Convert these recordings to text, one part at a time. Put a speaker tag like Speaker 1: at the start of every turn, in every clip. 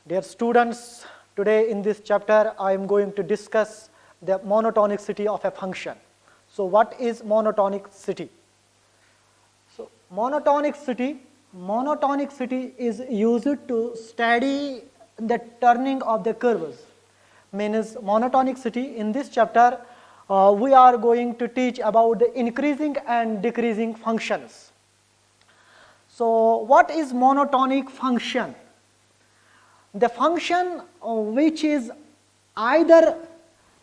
Speaker 1: Dear students, today in this chapter I am going to discuss the monotonicity of a function. So what is monotonicity? So monotonicity is used to study the turning of the curves. Means monotonicity, in this chapter we are going to teach about the increasing and decreasing functions. So what is monotonic function? The function which is either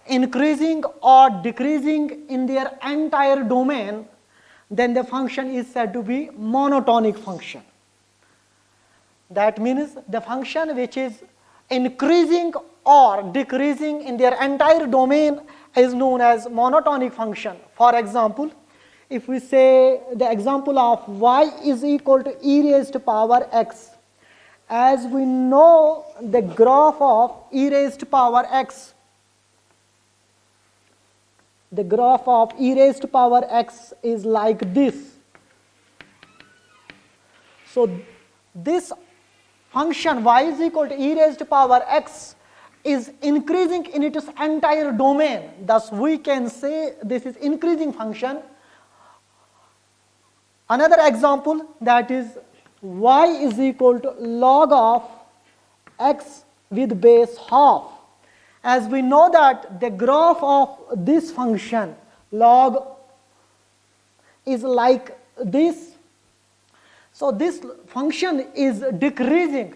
Speaker 1: increasing or decreasing in their entire domain, then the function is said to be monotonic function. That means the function which is increasing or decreasing in their entire domain is known as monotonic function. For example, if we say the example of y is equal to e raised to power x, as we know the graph of e raised to power x, the graph of e raised to power x is like this. So this function y is equal to e raised to power x is increasing in its entire domain. Thus we can say this is increasing function. Another example, that is y is equal to log of x with base half. As we know that the graph of this function log is like this. So this function is decreasing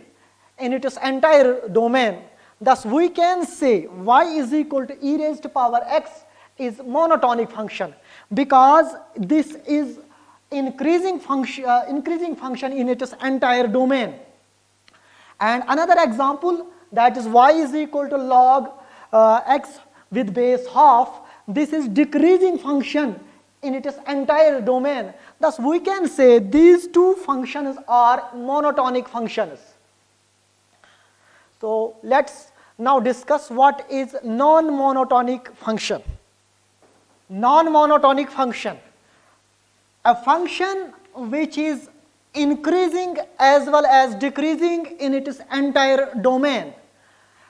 Speaker 1: in its entire domain. Thus we can say y is equal to e raised to power x is monotonic function, because this is increasing function in its entire domain. And another example, that is y is equal to log x with base half. This is decreasing function in its entire domain. Thus we can say these two functions are monotonic functions. So let's now discuss what is non-monotonic function. Non-monotonic function, a function which is increasing as well as decreasing in its entire domain,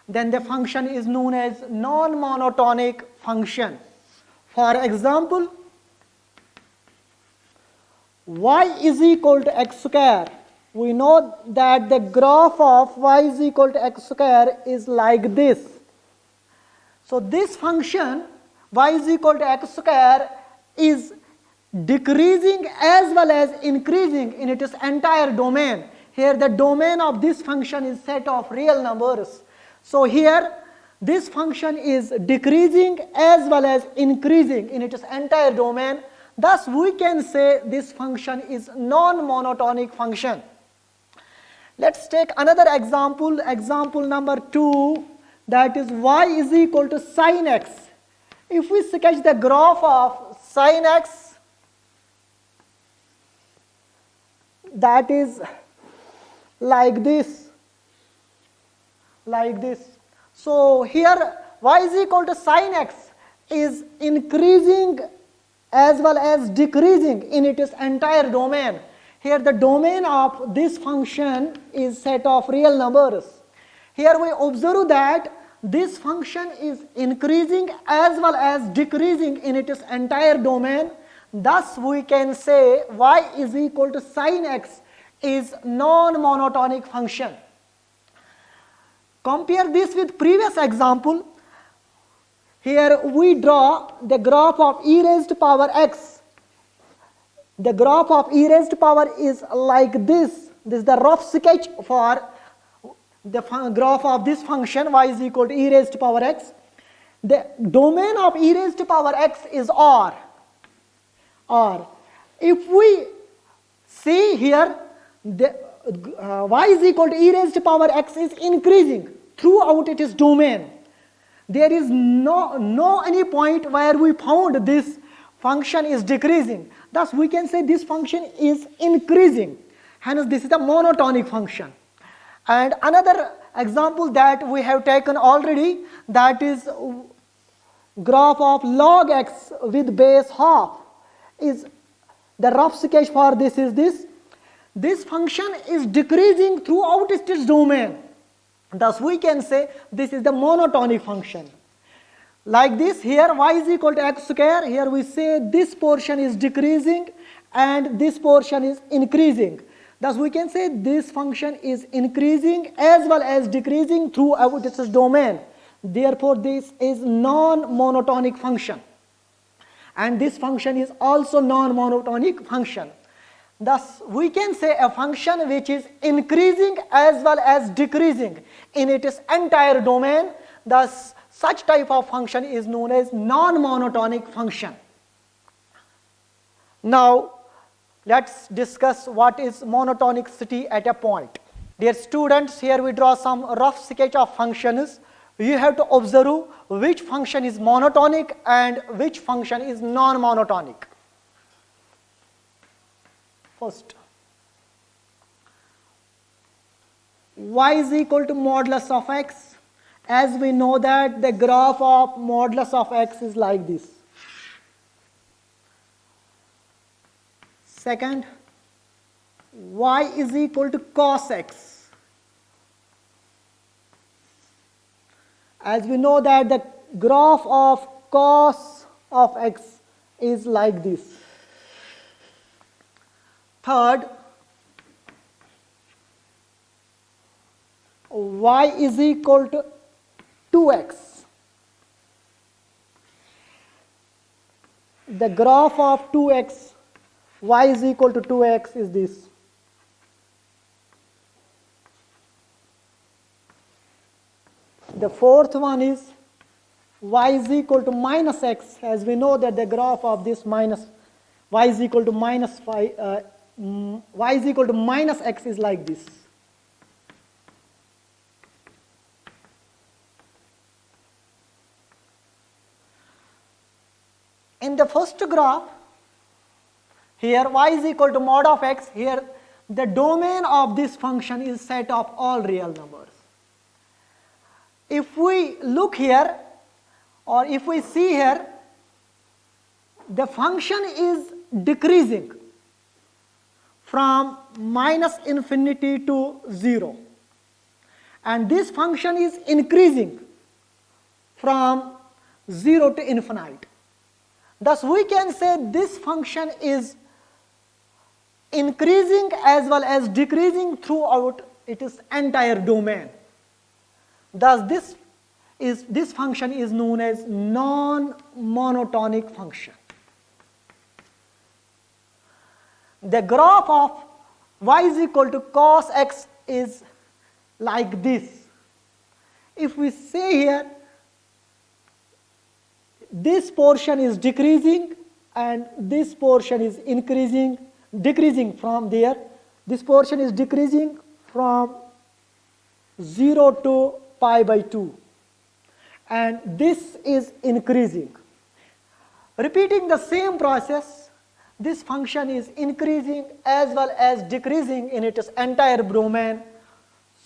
Speaker 1: then the function is known as non-monotonic function. For example, y is equal to x square. We know that the graph of y is equal to x square is like this. So this function y is equal to x square is decreasing as well as increasing in its entire domain. Here the domain of this function is set of real numbers. So here this function is decreasing as well as increasing in its entire domain. Thus we can say this function is non-monotonic function. Let's take another example, example number 2, that is y is equal to sin x. If we sketch the graph of sin x, that is like this, like this. So here y is equal to sin x is increasing as well as decreasing in its entire domain. Here the domain of this function is set of real numbers. Here we observe that this function is increasing as well as decreasing in its entire domain. Thus we can say y is equal to sin x is non-monotonic function. Compare this with previous example. Here we draw the graph of e raised to power x. The graph of e raised to power is like this. This is the rough sketch for the graph of this function y is equal to e raised to power x. The domain of e raised to power x is r. If we see here, the y is equal to e raised to power x is increasing throughout its domain. There is no any point where we found this function is decreasing. Thus we can say this function is increasing. Hence this is a monotonic function. And another example that we have taken already, that is graph of log x with base half. Is the rough sketch for this is this. This function is decreasing throughout its domain. Thus we can say this is the monotonic function. Like this, here y is equal to x square, here we say this portion is decreasing and this portion is increasing. Thus we can say this function is increasing as well as decreasing throughout its domain. Therefore this is non-monotonic function. And this function is also non-monotonic function. Thus we can say a function which is increasing as well as decreasing in its entire domain. Thus such type of function is known as non-monotonic function. Now let's discuss what is monotonicity at a point. Dear students, here we draw some rough sketch of functions. You have to observe which function is monotonic and which function is non-monotonic. First, y is equal to modulus of x. As we know that the graph of modulus of x is like this. Second, y is equal to cos x. As we know that the graph of cos of x is like this. Third, y is equal to 2x. The graph of 2x, y is equal to 2x is this. The fourth one is y is equal to minus x, as we know that the graph of this minus y is equal to minus 5, y is equal to minus x is like this. In the first graph, here y is equal to mod of x, here the domain of this function is set of all real numbers. If we look here, or if we see here, the function is decreasing from minus infinity to 0. And this function is increasing from 0 to infinite. Thus we can say this function is increasing as well as decreasing throughout its entire domain. Thus this function is known as non-monotonic function. The graph of y is equal to cos x is like this. If we say here, this portion is decreasing and this portion is decreasing from there. This portion is decreasing from 0 to pi by 2. And this is increasing. Repeating the same process, this function is increasing as well as decreasing in its entire domain.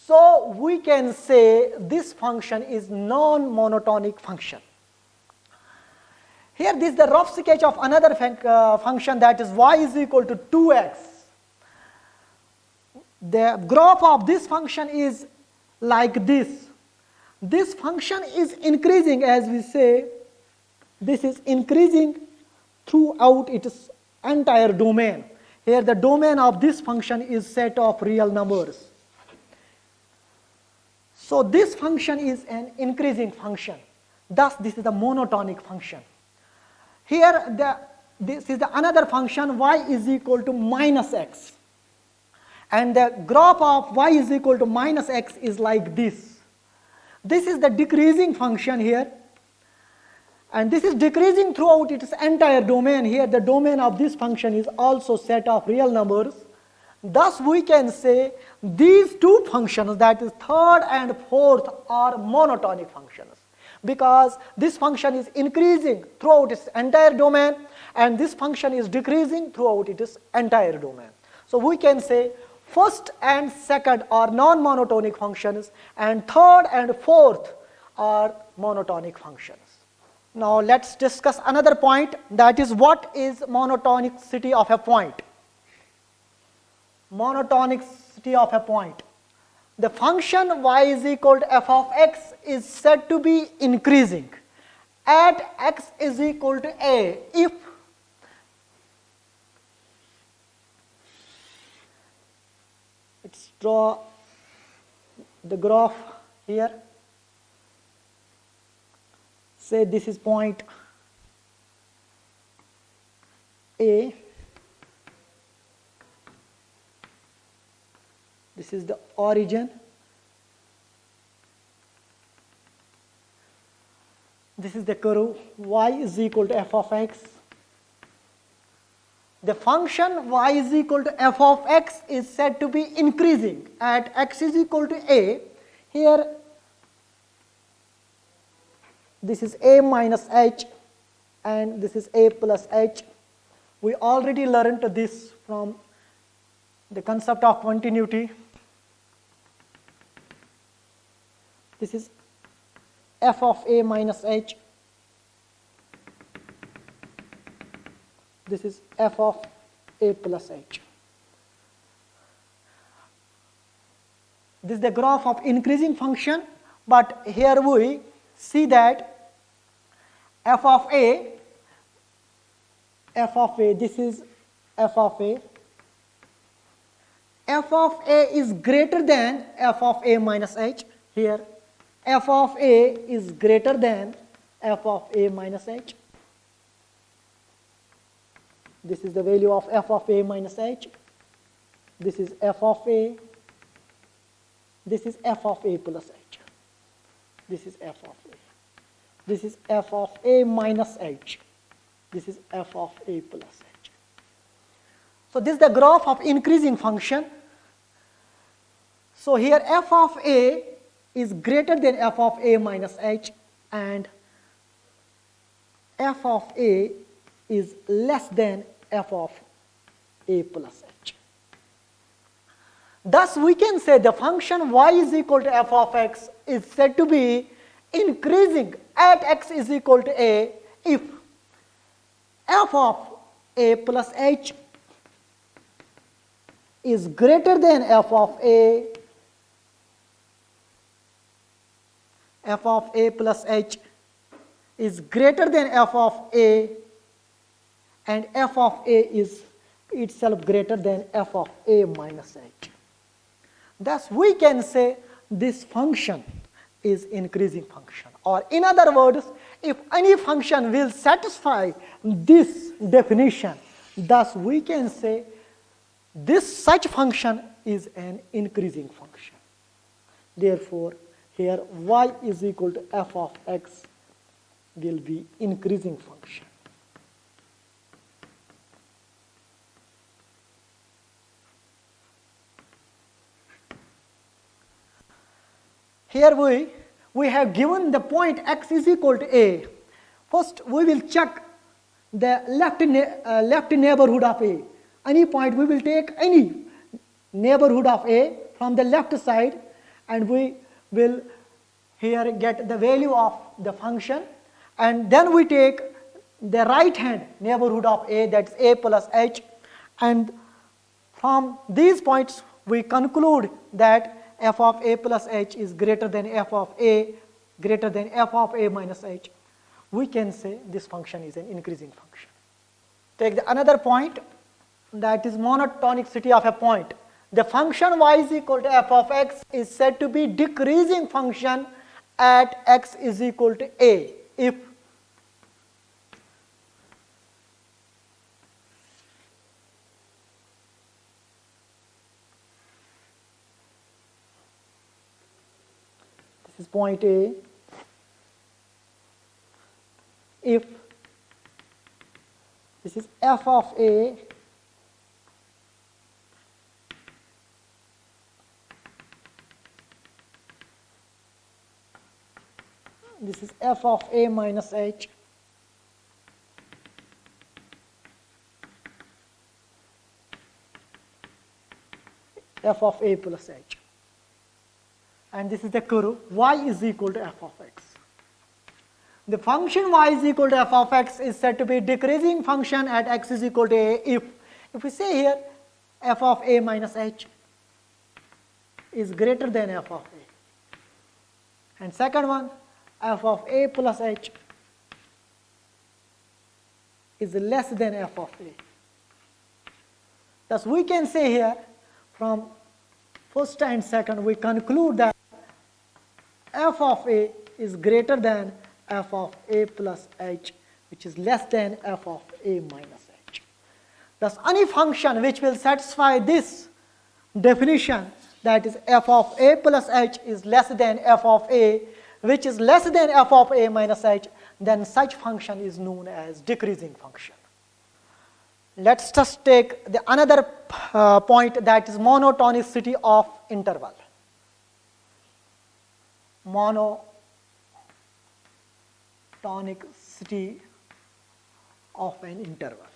Speaker 1: So we can say this function is non-monotonic function. Here this is the rough sketch of another function, that is y is equal to 2x. The graph of this function is like this. This function is increasing, as we say, this is increasing throughout its entire domain. Here the domain of this function is set of real numbers. So this function is an increasing function. Thus this is the monotonic function. Here this is the another function, y is equal to minus x. And the graph of y is equal to minus x is like this. This is the decreasing function here. And this is decreasing throughout its entire domain. Here the domain of this function is also set of real numbers. Thus we can say these two functions, that is third and fourth, are monotonic functions. Because this function is increasing throughout its entire domain and this function is decreasing throughout its entire domain. So we can say first and second are non-monotonic functions and third and fourth are monotonic functions. Now let's discuss another point, that is what is monotonicity of a point. Monotonicity of a point. the function y is equal to f of x is said to be increasing at x is equal to a if let's draw the graph here. Say this is point A, this is the origin, this is the curve, y is equal to f of x. The function y is equal to f of x is said to be increasing at x is equal to a. Here this is a minus h and this is a plus h. We already learned this from the concept of continuity. This is f of a minus h. This is f of a plus h. This is the graph of increasing function, but here we see that f of a, this is f of a is greater than f of a minus h. Here f of a is greater than f of a minus h. This is the value of f of a minus h. This is f of a. This is f of a plus h. This is f of a. This is f of a minus h. This is f of a plus h. So this is the graph of increasing function. So here f of a is greater than f of a minus h and f of a is less than f of a plus h. Thus we can say the function y is equal to f of x is said to be increasing at x is equal to a if f of a plus h is greater than f of a plus h is greater than f of a and f of a is itself greater than f of a minus h. Thus we can say this function is increasing function, or in other words, if any function will satisfy this definition, thus we can say this such function is an increasing function. Therefore here y is equal to f of x will be increasing function. Here we have given the point x is equal to a. First we will check the left neighborhood of a. Any point we will take any neighborhood of a from the left side and we will here get the value of the function, and then we take the right hand neighborhood of a, that's a plus h, and from these points we conclude that f of a plus h is greater than f of a minus h. We can say this function is an increasing function. Take another point, that is monotonicity of a point. The function y is equal to f of x is said to be decreasing function at x is equal to a if this is point A, if this is f of a this is f of a minus h, f of a plus h, and this is the curve y is equal to f of x. The function y is equal to f of x is said to be decreasing function at x is equal to a if we say here f of a minus h is greater than f of a. And second one, f of a plus h is less than f of a. Thus we can say here from first and second we conclude that f of a is greater than f of a plus h, which is less than f of a minus h. Thus any function which will satisfy this definition, that is f of a plus h is less than f of a, which is less than f of a minus h, then such function is known as decreasing function. Let's just take the another point, that is monotonicity of interval. Monotonicity of an interval.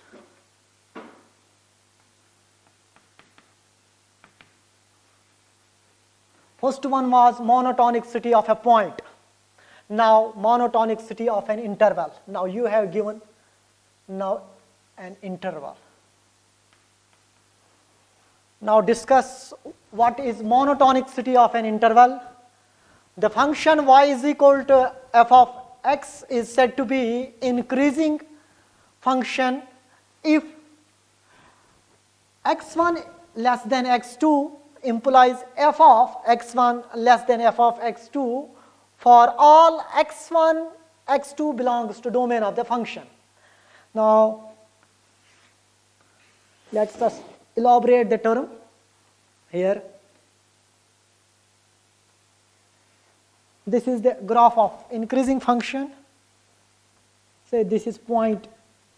Speaker 1: First one was monotonicity of a point. Now monotonicity of an interval. Now you have given now an interval. Now discuss what is monotonicity of an interval. The function y is equal to f of x is said to be increasing function if x1 less than x2 implies f of x1 less than f of x2 for all x1, x2 belongs to domain of the function. Now let's just elaborate the term here. This is the graph of increasing function. Say this is point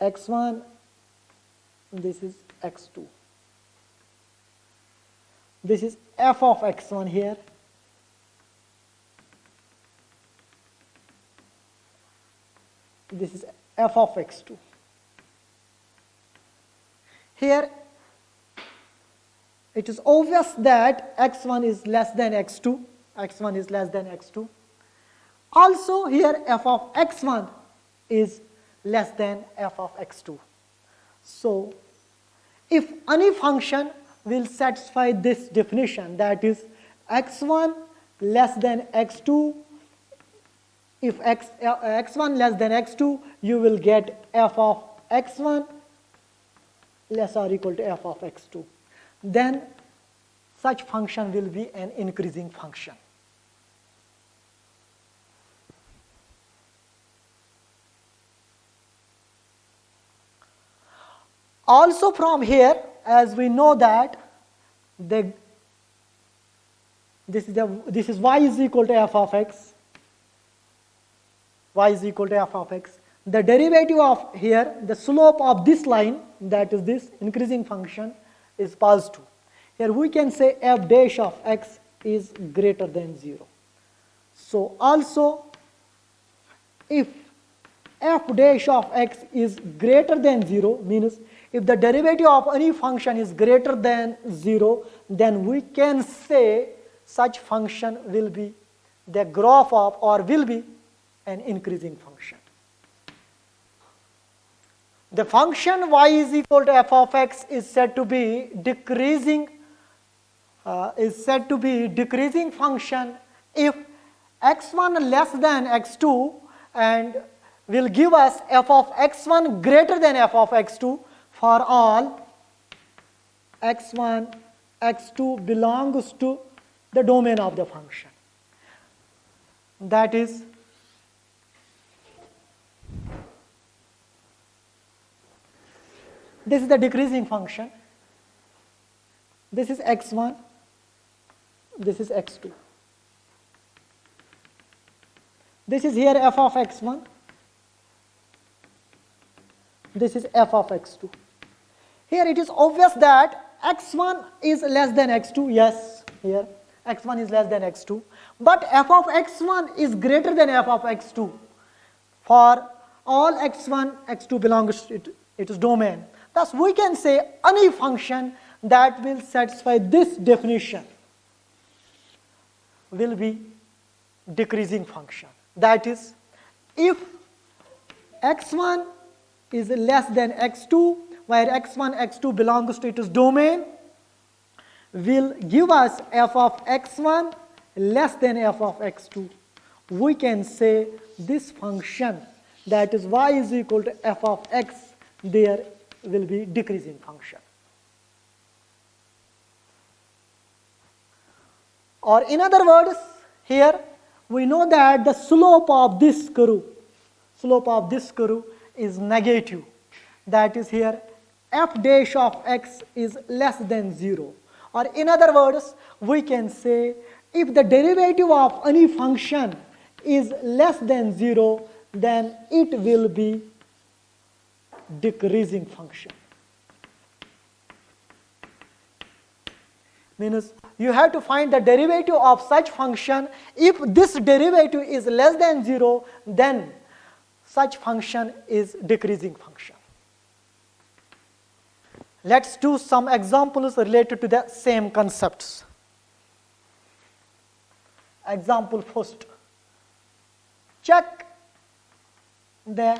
Speaker 1: x1, this is x2. This is f of x1 here. This is f of x2. Here it is obvious that x1 is less than x2. x1 is less than x2. Also here f of x1 is less than f of x2. So if any function will satisfy this definition, that is x1 less than x2, if x1 less than x2, you will get f of x1 less or equal to f of x2. Then such function will be an increasing function. Also from here, as we know that this is y is equal to f of x, y is equal to f of x. The derivative of here, the slope of this line, that is this increasing function, is positive. Here we can say f dash of x is greater than 0. So also if f dash of x is greater than 0, means if the derivative of any function is greater than 0, then we can say such function will be the graph of, or will be an increasing function. The function y is equal to f of x is said to be decreasing function if x1 less than x2, and will give us f of x1 greater than f of x2 for all x1, x2 belongs to the domain of the function. That is, this is the decreasing function. This is x1, this is x2. This is here f of x1, this is f of x2. Here it is obvious that x1 is less than x2, yes, here x1 is less than x2, but f of x1 is greater than f of x2 for all x1, x2 belongs to its domain. Thus we can say any function that will satisfy this definition will be decreasing function. That is, if x1 is less than x2, where x1, x2 belongs to its domain, will give us f of x1 less than f of x2. We can say this function, that is y is equal to f of x, there will be decreasing function. Or in other words, here we know that the slope of this curve is negative. That is here f dash of x is less than 0. Or in other words, we can say if the derivative of any function is less than 0, then it will be decreasing function. Means you have to find the derivative of such function. If this derivative is less than 0, then such function is decreasing function. Let's do some examples related to the same concepts. Example first. Check the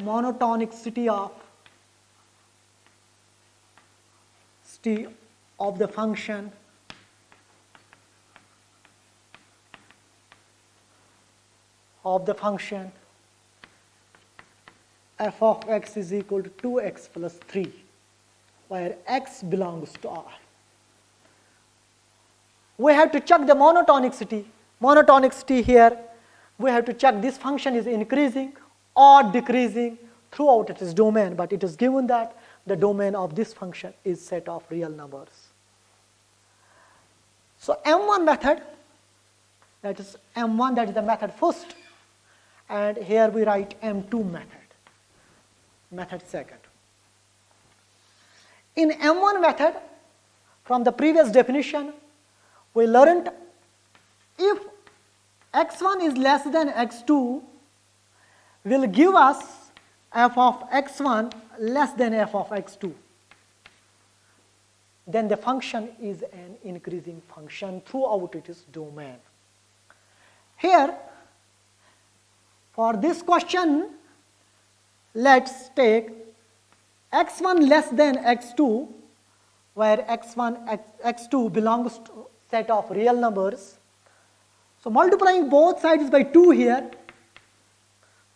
Speaker 1: monotonicity of the function f of x is equal to 2x plus 3, where x belongs to R. We have to check the monotonicity. Monotonicity here, we have to check this function is increasing or decreasing throughout its domain, but it is given that the domain of this function is set of real numbers. So M1 method, that is M1, that is the method first, and here we write M2 method second. In M1 method, from the previous definition, we learned if x1 is less than x2, will give us f of x1 less than f of x2. Then the function is an increasing function throughout its domain. Here, for this question, let's take x1 less than x2, where x2 belongs to set of real numbers. So multiplying both sides by 2 here,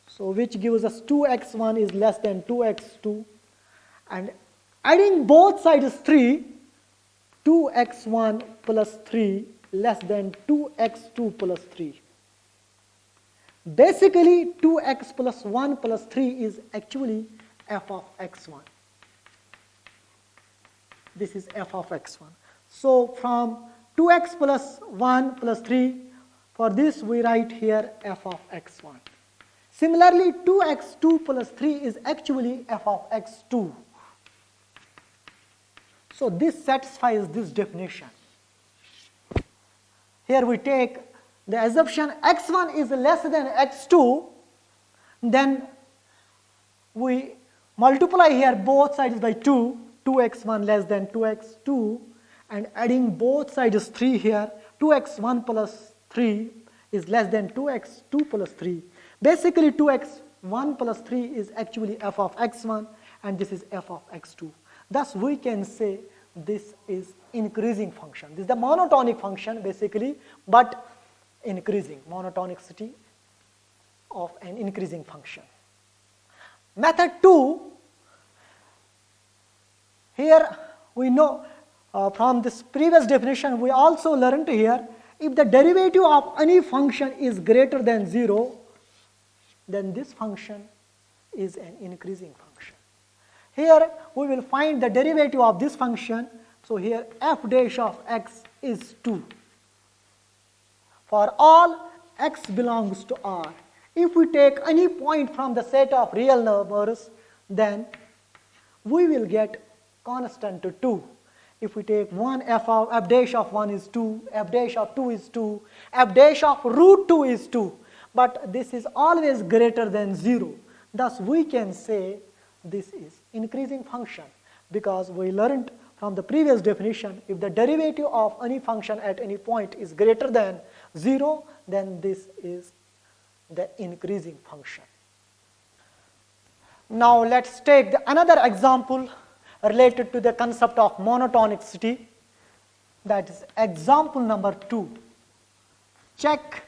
Speaker 1: so which gives us 2x1 is less than 2x2, and adding both sides 3, 2x1 plus 3 less than 2x2 plus 3. Basically 2x plus 1 plus 3 is actually f of x1. This is f of x1. So from 2x plus 1 plus 3, for this we write here f of x1. Similarly, 2x2 plus 3 is actually f of x2. So this satisfies this definition. Here we take the assumption x1 is less than x2, then we multiply here both sides by 2, 2x1 less than 2x2, and adding both sides 3 here, 2x1 plus 3 is less than 2x2 plus 3. Basically 2x1 plus 3 is actually f of x1, and this is f of x2. Thus we can say this is increasing function. This is the monotonic function basically, but increasing, monotonicity of an increasing function. Method 2, here we know from this previous definition, we also learned here, if the derivative of any function is greater than 0, then this function is an increasing function. Here we will find the derivative of this function. So here f dash of x is 2. For all x belongs to R. If we take any point from the set of real numbers, then we will get constant to 2. If we take 1, f dash of 1 is 2, f dash of 2 is 2, f dash of root 2 is 2. But this is always greater than 0. Thus we can say this is increasing function, because we learned from the previous definition, if the derivative of any function at any point is greater than 0, then this is the increasing function. Now let's take another example. related to the concept of monotonicity. That is example number 2. Check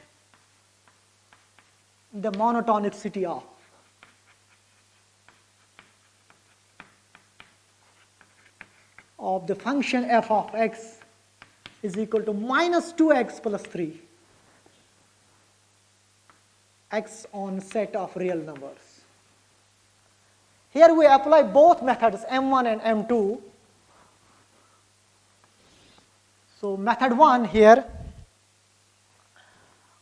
Speaker 1: the monotonicity of the function f of x is equal to minus 2x plus 3, x on set of real numbers. Here we apply both methods m1 and m2. So method 1 here,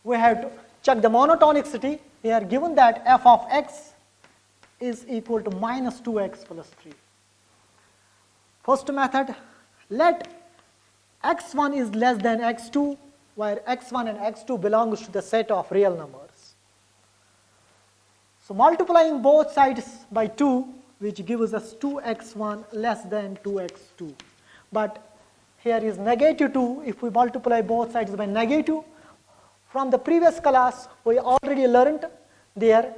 Speaker 1: we have to check the monotonicity. Here given that f of x is equal to minus 2x plus 3. First method, let x1 is less than x2, where x1 and x2 belongs to the set of real numbers. So multiplying both sides by 2, which gives us 2x1 less than 2x2. But here is negative 2. If we multiply both sides by negative, from the previous class we already learned there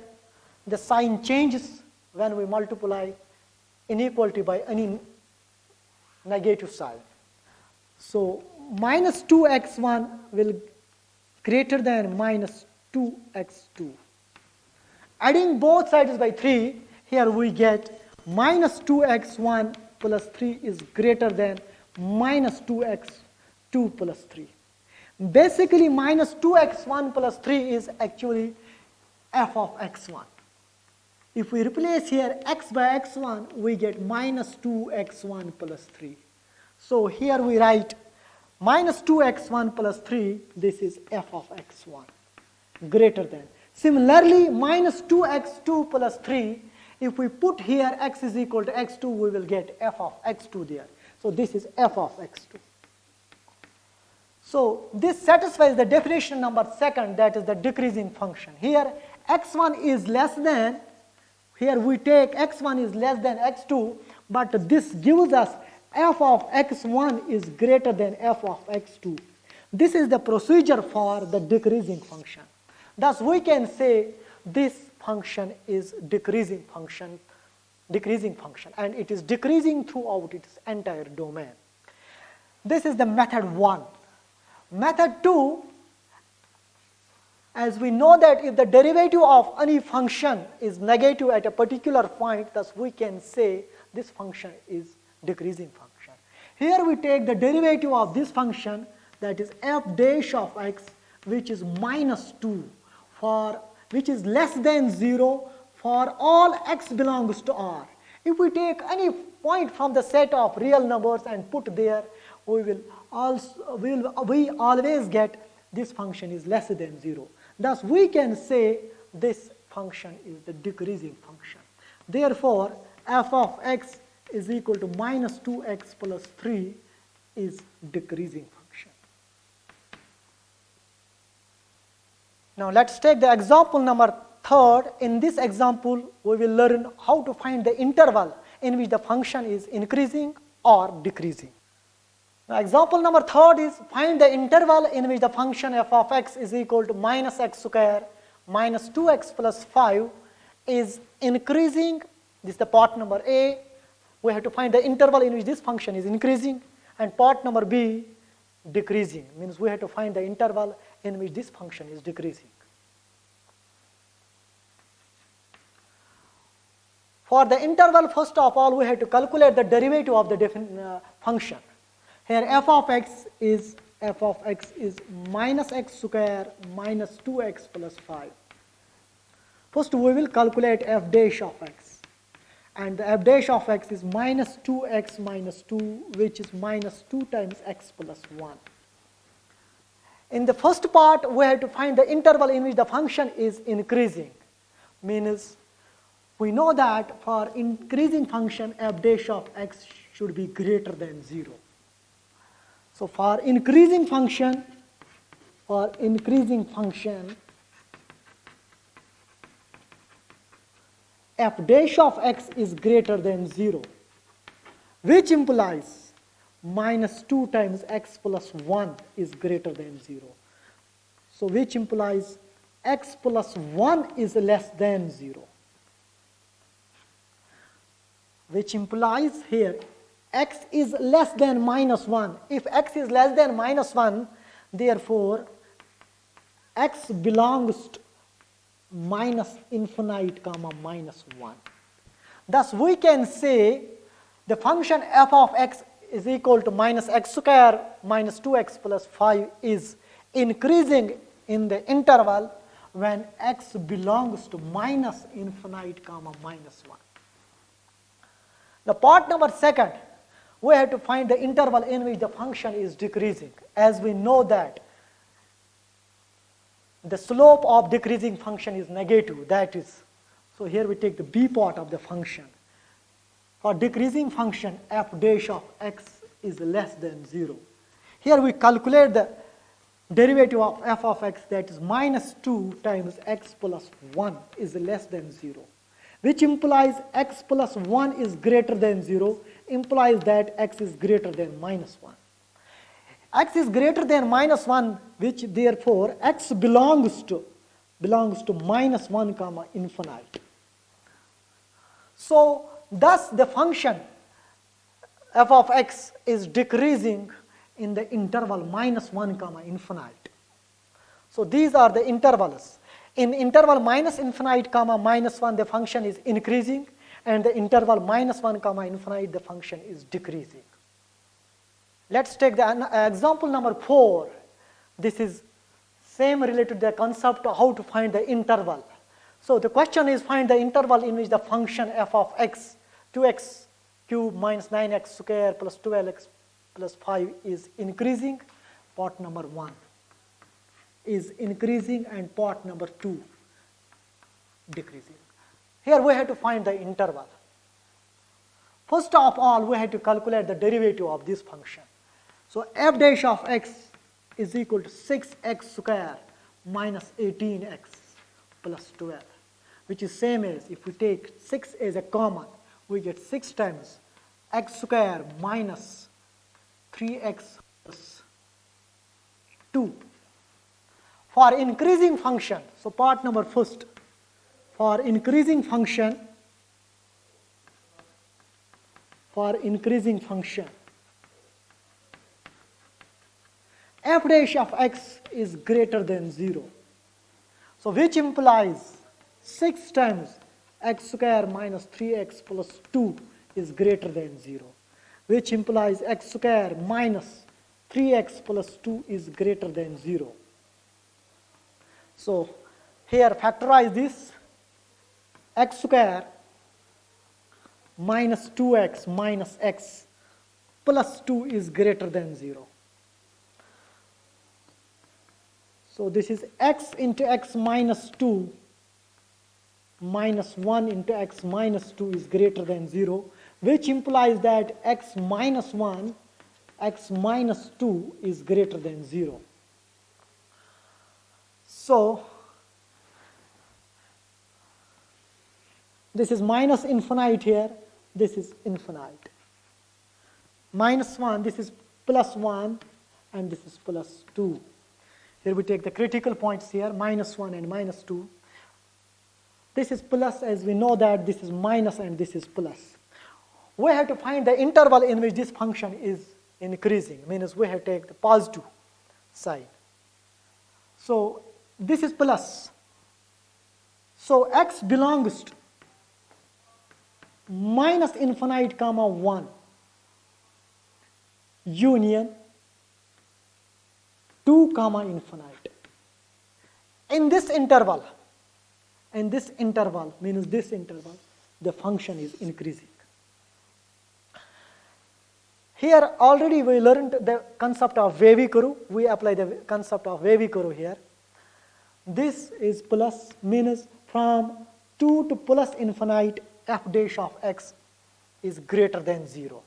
Speaker 1: the sign changes when we multiply inequality by any negative sign. So minus 2x1 will greater than minus 2x2. Adding both sides by 3, here we get minus 2x1 plus 3 is greater than minus 2x2 plus 3. Basically minus 2x1 plus 3 is actually f of x1. If we replace here x by x1, we get minus 2x1 plus 3. So here we write minus 2x1 plus 3, this is f of x1, greater than. Similarly, minus 2x2 plus 3, if we put here x is equal to x2, we will get f of x2 there. So this is f of x2. So this satisfies the definition number 2, that is the decreasing function. Here x1 is less than, here we take x1 is less than x2, but this gives us f of x1 is greater than f of x2. This is the procedure for the decreasing function. Thus we can say this function is decreasing function, and it is decreasing throughout its entire domain. This is the method 1. Method 2, as we know that if the derivative of any function is negative at a particular point, thus we can say this function is decreasing function. Here we take the derivative of this function, that is f dash of x, which is minus 2, for which is less than 0 for all x belongs to R. If we take any point from the set of real numbers and put there, we always get this function is less than 0. Thus we can say this function is the decreasing function. Therefore f of x is equal to minus 2x plus 3 is decreasing function. Now let's take the example number 3. In this example we will learn how to find the interval in which the function is increasing or decreasing. Now example number 3 is find the interval in which the function f of x is equal to minus x square minus 2x plus 5 is increasing. This is the part number A. We have to find the interval in which this function is increasing, and part number B, decreasing, means we have to find the interval in which this function is decreasing. For the interval, first of all, we have to calculate the derivative of the function. Here f of x is minus x square minus 2x plus 5. First we will calculate f dash of x. And the f dash of x is minus 2x minus 2, which is minus 2 times x plus 1. In the first part, we have to find the interval in which the function is increasing. Means we know that for increasing function, f dash of x should be greater than 0. So for increasing function, f dash of x is greater than 0, which implies minus 2 times x plus 1 is greater than 0. So which implies x plus 1 is less than 0. which implies here x is less than minus 1. If x is less than minus 1, therefore x belongs to minus infinite comma minus 1. Thus we can say the function f of x is equal to minus x square minus 2x plus 5 is increasing in the interval when x belongs to minus infinite comma minus 1. The part number second, we have to find the interval in which the function is decreasing. As we know that the slope of decreasing function is negative, that is, so here we take the b part of the function. For decreasing function, f dash of x is less than 0. Here we calculate the derivative of f of x, that is minus 2 times x plus 1 is less than 0, which implies x plus 1 is greater than 0, implies that x is greater than minus 1. X is greater than minus 1, which therefore x belongs to minus 1 comma infinite. So thus the function f of x is decreasing in the interval minus 1 comma infinite. So these are the intervals. In interval minus infinite comma minus 1, the function is increasing, and the interval minus 1 comma infinite, the function is decreasing. Let's take the example number 4. This is same related to the concept of how to find the interval. So the question is, find the interval in which the function f of x, 2x cube minus 9x square plus 12x plus 5 is increasing. Part number 1 is increasing and part number 2 decreasing. Here we have to find the interval. First of all, we have to calculate the derivative of this function. So f dash of x is equal to 6x square minus 18x plus 12, which is same as, if we take 6 as a common, we get 6 times x square minus 3x plus 2. For increasing function, so part number first, for increasing function, f dash of x is greater than 0. So which implies 6 times x square minus 3x plus 2 is greater than 0, which implies x square minus 3x plus 2 is greater than 0. So here factorize this, x square minus 2x minus x plus 2 is greater than 0. So this is x into x minus 2 minus 1 into x minus 2 is greater than 0, which implies that x minus 1, x minus 2 is greater than 0. So this is minus infinite here, this is infinite. Minus 1, this is plus 1, and this is plus 2. Here we take the critical points here, minus 1 and minus 2. This is plus, as we know that this is minus and this is plus. We have to find the interval in which this function is increasing, means we have to take the positive side. So this is plus. So x belongs to minus infinite comma 1 union 2 comma infinite. In this interval means this interval, the function is increasing. Here already we learned the concept of wavy curve. We apply the concept of wavy curve here. This is plus, means from 2 to plus infinite, f dash of x is greater than 0.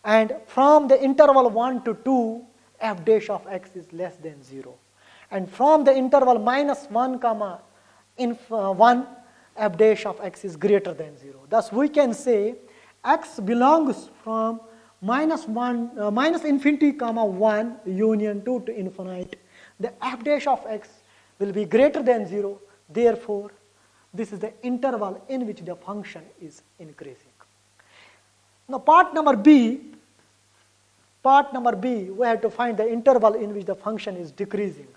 Speaker 1: And from the interval 1 to 2, f dash of x is less than 0. And from the interval minus 1 comma 1, f dash of x is greater than 0. Thus we can say x belongs from minus infinity comma 1 union 2 to infinite. The f dash of x will be greater than 0. Therefore, This is the interval in which the function is increasing. Now part number B, we have to find the interval in which the function is decreasing.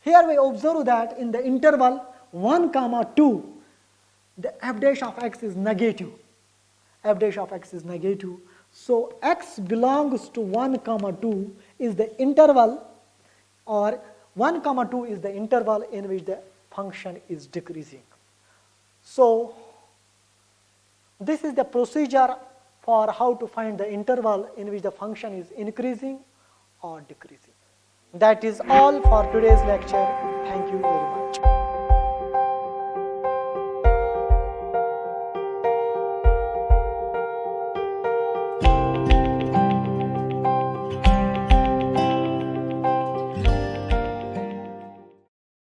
Speaker 1: Here we observe that in the interval 1, 2, the f dash of x is negative. F dash of x is negative. So x belongs to 1, 2 is the interval, or 1, 2 is the interval in which the function is decreasing. So this is the procedure for how to find the interval in which the function is increasing or decreasing. That is all for today's lecture. Thank you very much.